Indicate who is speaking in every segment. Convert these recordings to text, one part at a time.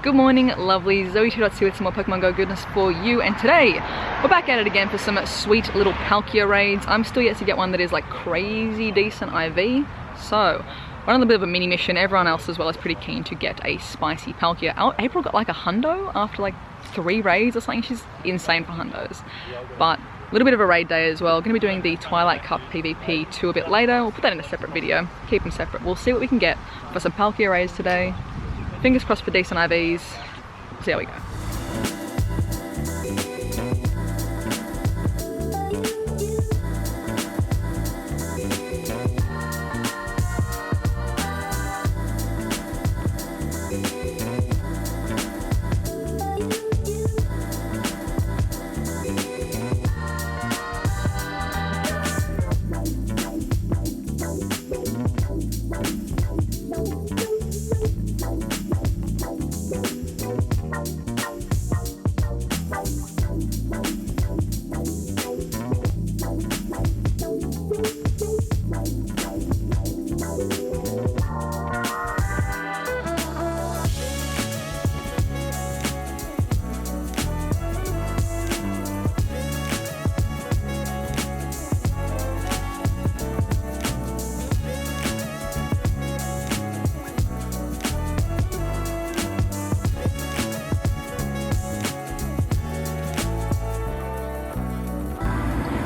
Speaker 1: Good morning, lovely. ZoëTwoDots here with some more Pokemon Go goodness for you, and today we're back at it again for some sweet little Palkia raids. I'm still yet to get one that is like crazy decent IV, so we're on a bit of a mini mission. Everyone else as well is pretty keen to get a spicy Palkia. April got like a hundo after like 3 raids or something. She's insane for hundos. But a little bit of a raid day as well. Going to be doing the Twilight Cup PvP 2 a bit later. We'll put that in a separate video, keep them separate. We'll see what we can get for some Palkia raids today. Fingers crossed for decent IVs. See how we go.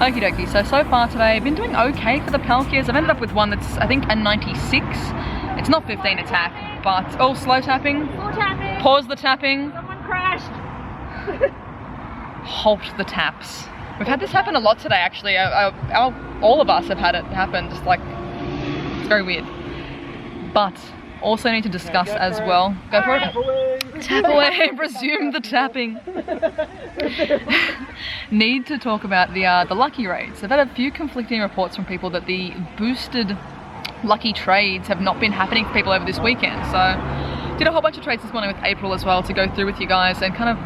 Speaker 1: Okie dokie, so far today I've been doing okay for the Palkias. I've ended up with one that's I think a 96. It's not 15 attack, but oh, slow tapping.
Speaker 2: Slow tapping.
Speaker 1: Pause the tapping.
Speaker 2: Someone crashed.
Speaker 1: Halt the taps. We've had this happen a lot today actually. All of us have had it happen, just like, it's very weird. But also need to discuss as well. Go for it. Tap away, resume the tapping. Need to talk about the lucky raids. I've had a few conflicting reports from people that the boosted lucky trades have not been happening for people over this weekend. So did a whole bunch of trades this morning with April as well to go through with you guys and kind of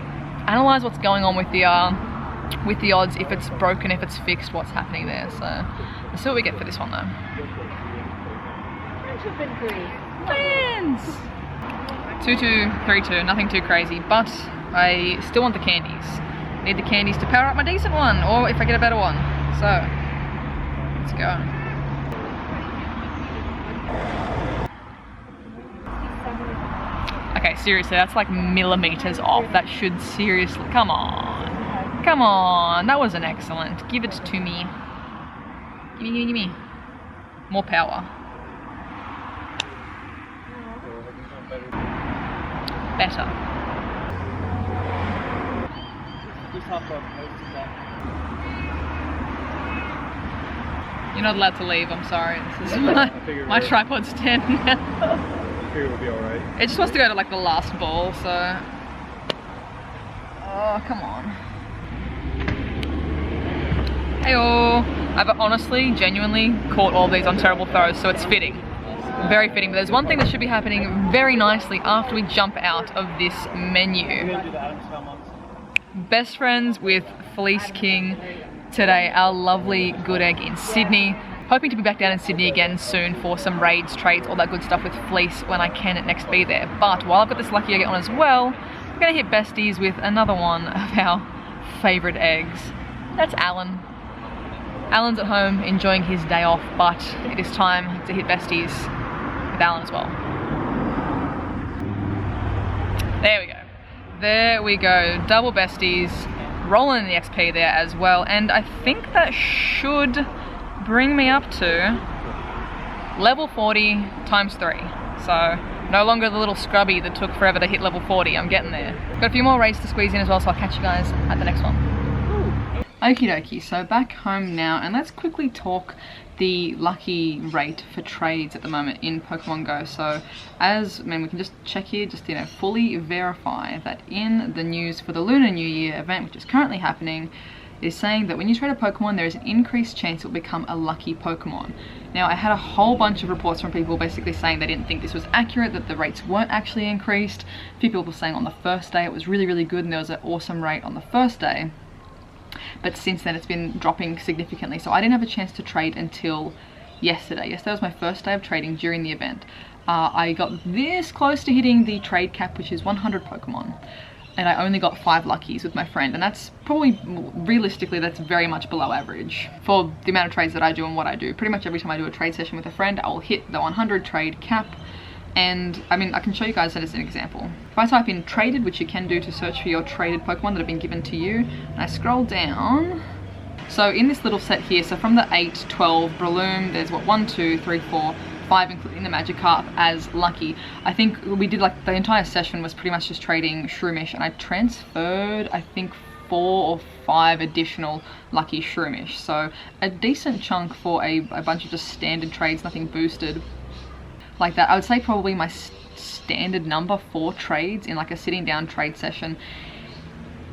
Speaker 1: analyze what's going on with the odds, if it's broken, if it's fixed, what's happening there. So let's see what we get for this one though. Wins! 2-2, 3-2, nothing too crazy, but I still want the candies. Need the candies to power up my decent one, or if I get a better one. So, let's go. Okay, seriously, that's like millimeters off. That should seriously, come on. Come on, that wasn't excellent. Give it to me. Give me. More power. Better. You're not allowed to leave, I'm sorry. This is my tripod's 10.
Speaker 3: I figure it'll be alright.
Speaker 1: It just wants to go to like the last ball, so... Oh, come on. Heyo! I've honestly, genuinely caught all these on terrible throws, so it's fitting. Very fitting, but there's one thing that should be happening very nicely after we jump out of this menu. Best friends with Fleece King today, our lovely good egg in Sydney. Hoping to be back down in Sydney again soon for some raids, trades, all that good stuff with Fleece when I can next be there. But while I've got this lucky egg on as well, we're gonna hit besties with another one of our favorite eggs. That's Alan. Alan's at home enjoying his day off, but it is time to hit besties with Alan as well. There we go. There we go. Double besties. Rolling in the XP there as well. And I think that should bring me up to level 40 times 3. So no longer the little scrubby that took forever to hit level 40. I'm getting there. Got a few more raids to squeeze in as well, so I'll catch you guys at the next one. Okie dokie, so back home now, and let's quickly talk the lucky rate for trades at the moment in Pokemon Go. So we can just check here, just fully verify that in the news for the Lunar New Year event, which is currently happening, is saying that when you trade a Pokemon, there is an increased chance it will become a lucky Pokemon. Now, I had a whole bunch of reports from people basically saying they didn't think this was accurate, that the rates weren't actually increased. A few people were saying on the first day it was really, really good and there was an awesome rate on the first day. But since then it's been dropping significantly, so I didn't have a chance to trade until yesterday. Yesterday was my first day of trading during the event. I got this close to hitting the trade cap, which is 100 Pokemon. And I only got 5 luckies with my friend, and that's probably, realistically, that's very much below average for the amount of trades that I do and what I do. Pretty much every time I do a trade session with a friend, I'll hit the 100 trade cap. And I mean, I can show you guys that as an example. If I type in traded, which you can do to search for your traded Pokemon that have been given to you, and I scroll down, so in this little set here, so from the 8, 12, Breloom, there's what, 1, 2, 3, 4, 5, including the Magikarp as lucky. I think we did like the entire session was pretty much just trading Shroomish, and I transferred, I think, 4 or 5 additional lucky Shroomish. So a decent chunk for a bunch of just standard trades, nothing boosted like that. I would say probably my standard number for trades in like a sitting down trade session,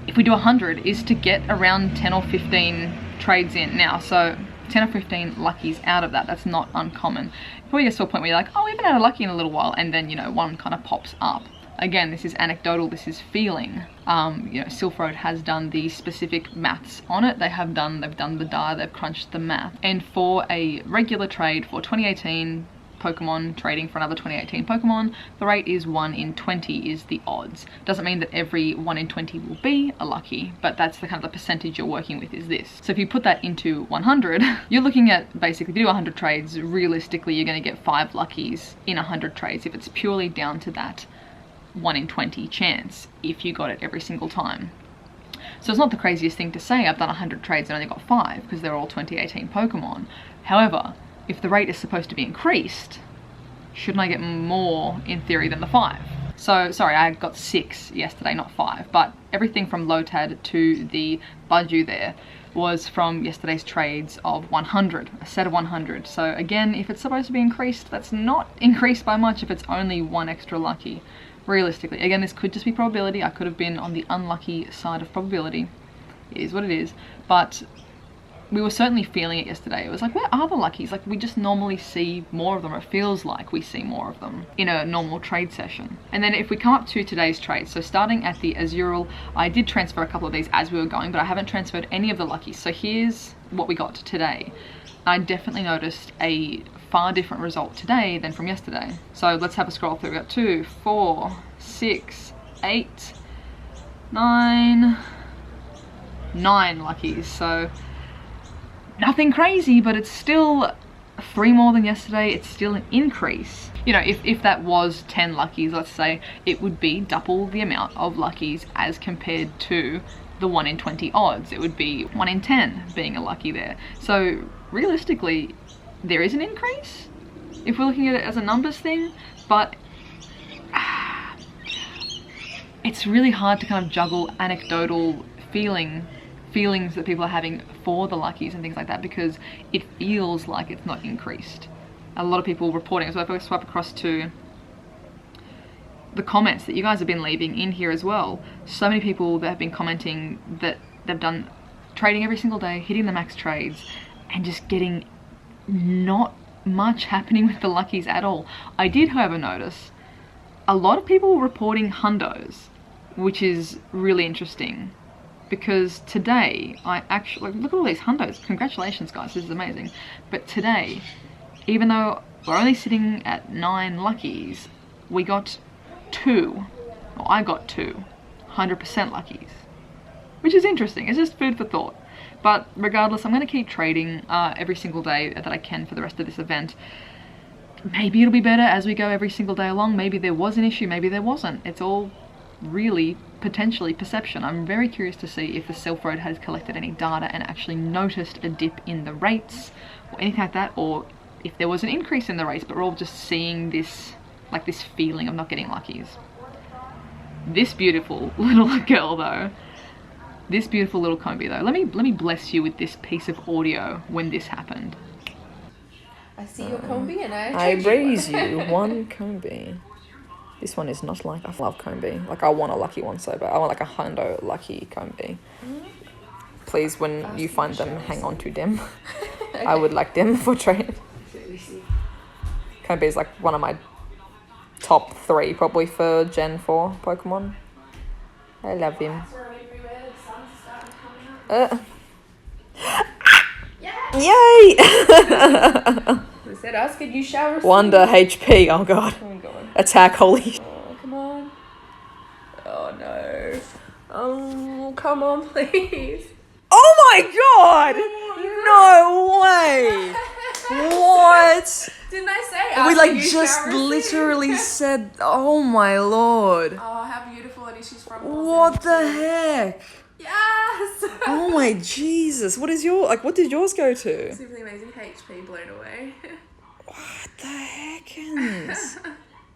Speaker 1: if we do 100, is to get around 10 or 15 trades in. Now, so 10 or 15 luckies out of that, that's not uncommon. It probably gets to a point where you're like, oh, we haven't had a lucky in a little while, and then, you know, one kind of pops up. Again, this is anecdotal, this is feeling. You know, Silph Road has done the specific maths on it. They've done the data, they've crunched the math. And for a regular trade for 2018 Pokemon trading for another 2018 Pokemon, the rate is 1 in 20 is the odds. Doesn't mean that every 1 in 20 will be a lucky, but that's the kind of the percentage you're working with is this. So if you put that into 100, you're looking at basically, if you do 100 trades, realistically you're going to get 5 luckies in 100 trades if it's purely down to that 1 in 20 chance if you got it every single time. So it's not the craziest thing to say I've done 100 trades and only got 5 because they're all 2018 Pokemon. However, if the rate is supposed to be increased, shouldn't I get more in theory than the 5? So, sorry, I got 6 yesterday, not 5, but everything from Lotad to the Budju there was from yesterday's trades of 100, a set of 100. So again, if it's supposed to be increased, that's not increased by much if it's only 1 extra lucky. Realistically, again, this could just be probability. I could have been on the unlucky side of probability. It is what it is, but we were certainly feeling it yesterday. It was like, where are the luckies? Like, we just normally see more of them. It feels like we see more of them in a normal trade session. And then if we come up to today's trade, so starting at the Azurill, I did transfer a couple of these as we were going, but I haven't transferred any of the luckies. So here's what we got today. I definitely noticed a far different result today than from yesterday. So let's have a scroll through. We got 2, 4, 6, 8, 9 luckies. So nothing crazy, but it's still 3 more than yesterday. It's still an increase. You know, if that was 10 luckies, let's say, it would be double the amount of luckies as compared to the 1 in 20 odds. It would be 1 in 10 being a lucky there. So realistically, there is an increase if we're looking at it as a numbers thing, but it's really hard to kind of juggle anecdotal feelings that people are having for the luckies and things like that, because it feels like it's not increased. A lot of people reporting. So if I swipe across to the comments that you guys have been leaving in here as well, so many people that have been commenting that they've done trading every single day, hitting the max trades, and just getting not much happening with the luckies at all. I did, however, notice a lot of people reporting hundos, which is really interesting. Because today, I actually, look at all these hundos. Congratulations, guys, this is amazing. But today, even though we're only sitting at 9 luckies, we got 2, or I got 2, 100% luckies. Which is interesting, it's just food for thought. But regardless, I'm going to keep trading every single day that I can for the rest of this event. Maybe it'll be better as we go every single day along. Maybe there was an issue, maybe there wasn't. It's all really potentially perception. I'm very curious to see if the Silph Road has collected any data and actually noticed a dip in the rates or anything like that, or if there was an increase in the rates, but we're all just seeing this, like this feeling of not getting luckies. This beautiful little girl though, this beautiful little Combi though, let me bless you with this piece of audio when this happened.
Speaker 2: I see your Combi and
Speaker 4: I raise you 1 Combi. This one is not like, I love Combi. Like, I want a lucky one so bad. I want like a hundo lucky Combi. Please, when you find them, hang on to them. Okay. I would like them for trade. Combi is like one of my top 3 probably for Gen 4 Pokemon. I love him. Yay!
Speaker 2: I said, ask and you shall receive.
Speaker 4: Wonder HP. Oh god.
Speaker 2: Oh my god.
Speaker 4: Attack. Holy.
Speaker 2: Oh, come on. Oh no. Oh, come on, please.
Speaker 4: Oh my god! No way! What?
Speaker 2: Didn't I say?
Speaker 4: We
Speaker 2: ask
Speaker 4: like
Speaker 2: and you
Speaker 4: just
Speaker 2: shall receive?
Speaker 4: literally said, oh my lord.
Speaker 2: Oh, how beautiful, and she's from
Speaker 4: What the
Speaker 2: WALLSEND.
Speaker 4: heck?
Speaker 2: Yes!
Speaker 4: Oh my Jesus. What is your, like, what did yours go to?
Speaker 2: Simply amazing. HP blown away.
Speaker 4: What the heckins?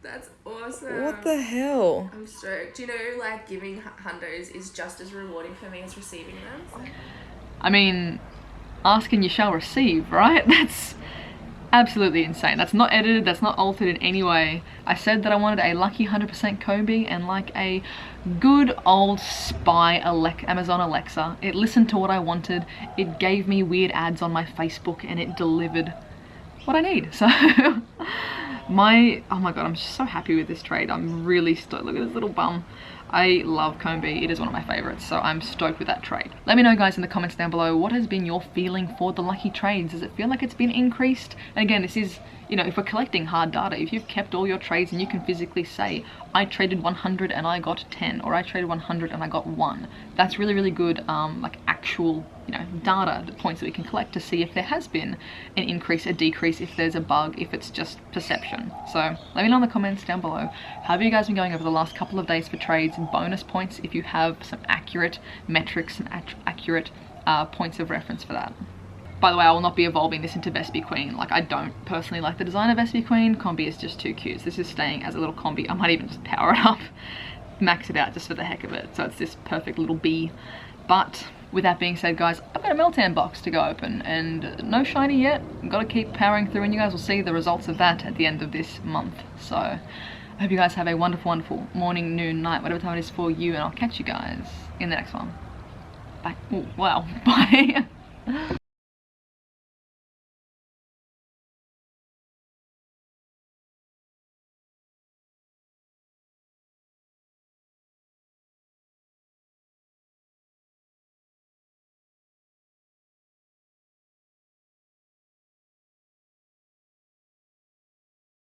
Speaker 2: That's awesome.
Speaker 4: What the hell?
Speaker 2: I'm stoked. Do you know, like, giving hundos is just as rewarding for me as receiving them?
Speaker 1: I mean, ask and you shall receive, right? That's absolutely insane. That's not edited, that's not altered in any way. I said that I wanted a lucky 100% Kobe and like a good old spy Amazon Alexa. It listened to what I wanted, it gave me weird ads on my Facebook, and it delivered what I need. So oh my god, I'm so happy with this trade. I'm really stoked. Look at this little bum. I love Combi, it is one of my favorites, so I'm stoked with that trade. Let me know guys in the comments down below, what has been your feeling for the lucky trades? Does it feel like it's been increased? And again, this is, you know, if we're collecting hard data, if you've kept all your trades and you can physically say, I traded 100 and I got 10, or I traded 100 and I got 1. That's really, really good, like actual, you know, data, the points that we can collect to see if there has been an increase, a decrease, if there's a bug, if it's just perception. So let me know in the comments down below, how have you guys been going over the last couple of days for trades and bonus points if you have some accurate metrics, some accurate points of reference for that. By the way, I will not be evolving this into Vespi Queen. Like, I don't personally like the design of Vespi Queen. Combi is just too cute. This is staying as a little combi. I might even just power it up, max it out just for the heck of it. So it's this perfect little bee. But with that being said, guys, I've got a MELTAN box to go open and no shiny yet. I've got to keep powering through, and you guys will see the results of that at the end of this month. So I hope you guys have a wonderful, wonderful morning, noon, night, whatever time it is for you, and I'll catch you guys in the next one. Bye. Ooh, wow. Bye.